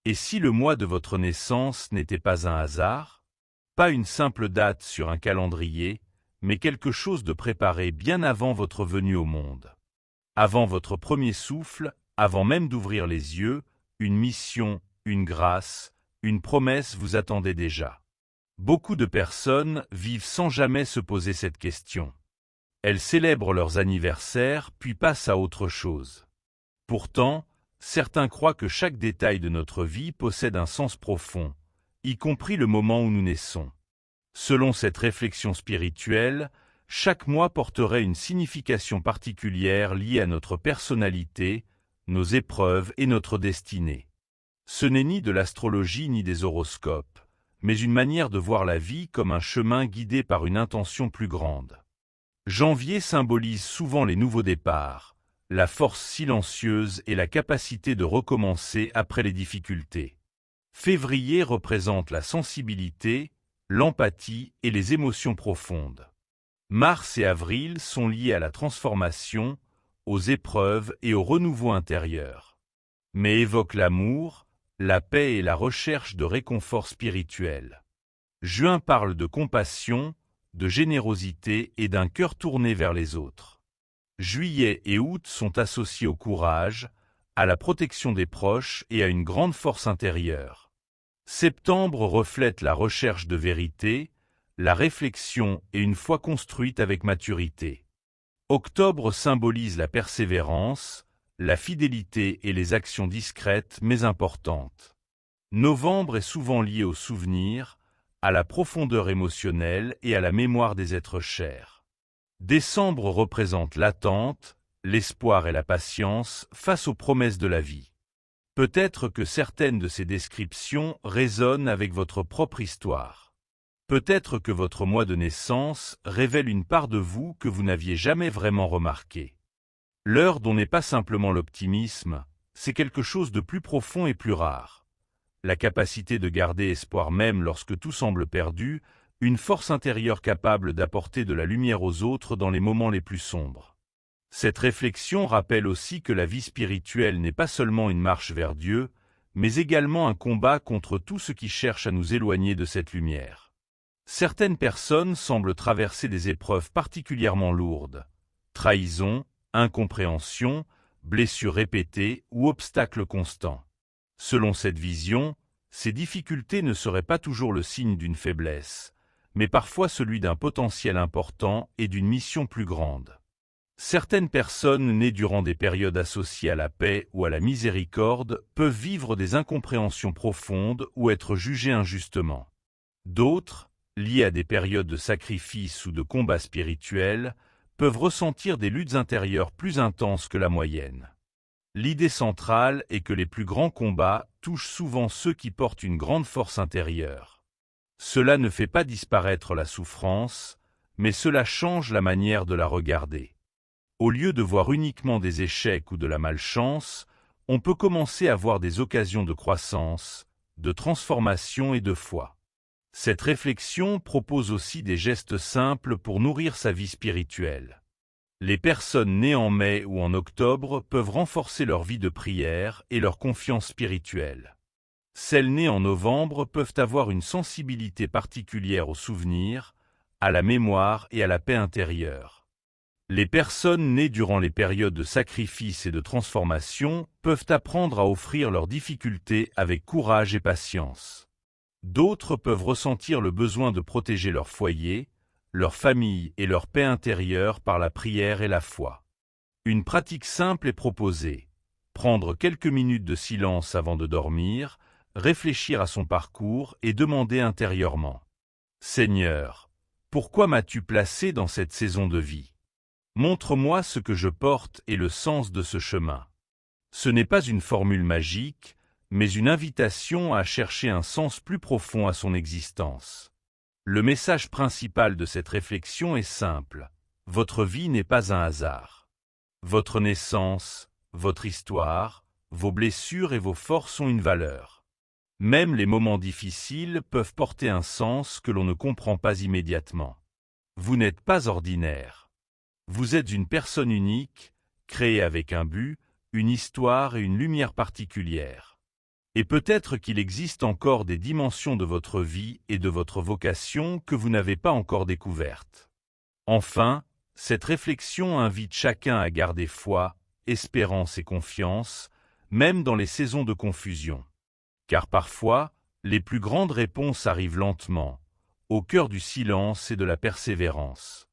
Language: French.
Et si le mois de votre naissance n'était pas un hasard? Pas une simple date sur un calendrier, mais quelque chose de préparé bien avant votre venue au monde. Avant votre premier souffle, avant même d'ouvrir les yeux, une mission, une grâce, une promesse vous attendait déjà. Beaucoup de personnes vivent sans jamais se poser cette question. Elles célèbrent leurs anniversaires puis passent à autre chose. Pourtant, certains croient que chaque détail de notre vie possède un sens profond, y compris le moment où nous naissons. Selon cette réflexion spirituelle, chaque mois porterait une signification particulière liée à notre personnalité, nos épreuves et notre destinée. Ce n'est ni de l'astrologie ni des horoscopes, mais une manière de voir la vie comme un chemin guidé par une intention plus grande. Janvier symbolise souvent les nouveaux départs, la force silencieuse et la capacité de recommencer après les difficultés. Février représente la sensibilité, l'empathie et les émotions profondes. Mars et avril sont liés à la transformation, aux épreuves et au renouveau intérieur. Mais évoquent l'amour, la paix et la recherche de réconfort spirituel. Juin parle de compassion, de générosité et d'un cœur tourné vers les autres. Juillet et août sont associés au courage, à la protection des proches et à une grande force intérieure. Septembre reflète la recherche de vérité, la réflexion et une foi construite avec maturité. Octobre symbolise la persévérance, la fidélité et les actions discrètes mais importantes. Novembre est souvent lié au souvenir, à la profondeur émotionnelle et à la mémoire des êtres chers. Décembre représente l'attente, l'espoir et la patience face aux promesses de la vie. Peut-être que certaines de ces descriptions résonnent avec votre propre histoire. Peut-être que votre mois de naissance révèle une part de vous que vous n'aviez jamais vraiment remarquée. L'heure dont n'est pas simplement l'optimisme, c'est quelque chose de plus profond et plus rare. La capacité de garder espoir même lorsque tout semble perdu, une force intérieure capable d'apporter de la lumière aux autres dans les moments les plus sombres. Cette réflexion rappelle aussi que la vie spirituelle n'est pas seulement une marche vers Dieu, mais également un combat contre tout ce qui cherche à nous éloigner de cette lumière. Certaines personnes semblent traverser des épreuves particulièrement lourdes. Trahison, incompréhension, blessures répétées ou obstacles constants. Selon cette vision, ces difficultés ne seraient pas toujours le signe d'une faiblesse, mais parfois celui d'un potentiel important et d'une mission plus grande. Certaines personnes nées durant des périodes associées à la paix ou à la miséricorde peuvent vivre des incompréhensions profondes ou être jugées injustement. D'autres, liées à des périodes de sacrifice ou de combat spirituel, peuvent ressentir des luttes intérieures plus intenses que la moyenne. L'idée centrale est que les plus grands combats touchent souvent ceux qui portent une grande force intérieure. Cela ne fait pas disparaître la souffrance, mais cela change la manière de la regarder. Au lieu de voir uniquement des échecs ou de la malchance, on peut commencer à voir des occasions de croissance, de transformation et de foi. Cette réflexion propose aussi des gestes simples pour nourrir sa vie spirituelle. Les personnes nées en mai ou en octobre peuvent renforcer leur vie de prière et leur confiance spirituelle. Celles nées en novembre peuvent avoir une sensibilité particulière aux souvenirs, à la mémoire et à la paix intérieure. Les personnes nées durant les périodes de sacrifice et de transformation peuvent apprendre à offrir leurs difficultés avec courage et patience. D'autres peuvent ressentir le besoin de protéger leur foyer, leur famille et leur paix intérieure par la prière et la foi. Une pratique simple est proposée. Prendre quelques minutes de silence avant de dormir, réfléchir à son parcours et demander intérieurement: « Seigneur, pourquoi m'as-tu placé dans cette saison de vie ? Montre-moi ce que je porte et le sens de ce chemin. » Ce n'est pas une formule magique, mais une invitation à chercher un sens plus profond à son existence. Le message principal de cette réflexion est simple: votre vie n'est pas un hasard. Votre naissance, votre histoire, vos blessures et vos forces ont une valeur. Même les moments difficiles peuvent porter un sens que l'on ne comprend pas immédiatement. Vous n'êtes pas ordinaire. Vous êtes une personne unique, créée avec un but, une histoire et une lumière particulière. Et peut-être qu'il existe encore des dimensions de votre vie et de votre vocation que vous n'avez pas encore découvertes. Enfin, cette réflexion invite chacun à garder foi, espérance et confiance, même dans les saisons de confusion. Car parfois, les plus grandes réponses arrivent lentement, au cœur du silence et de la persévérance.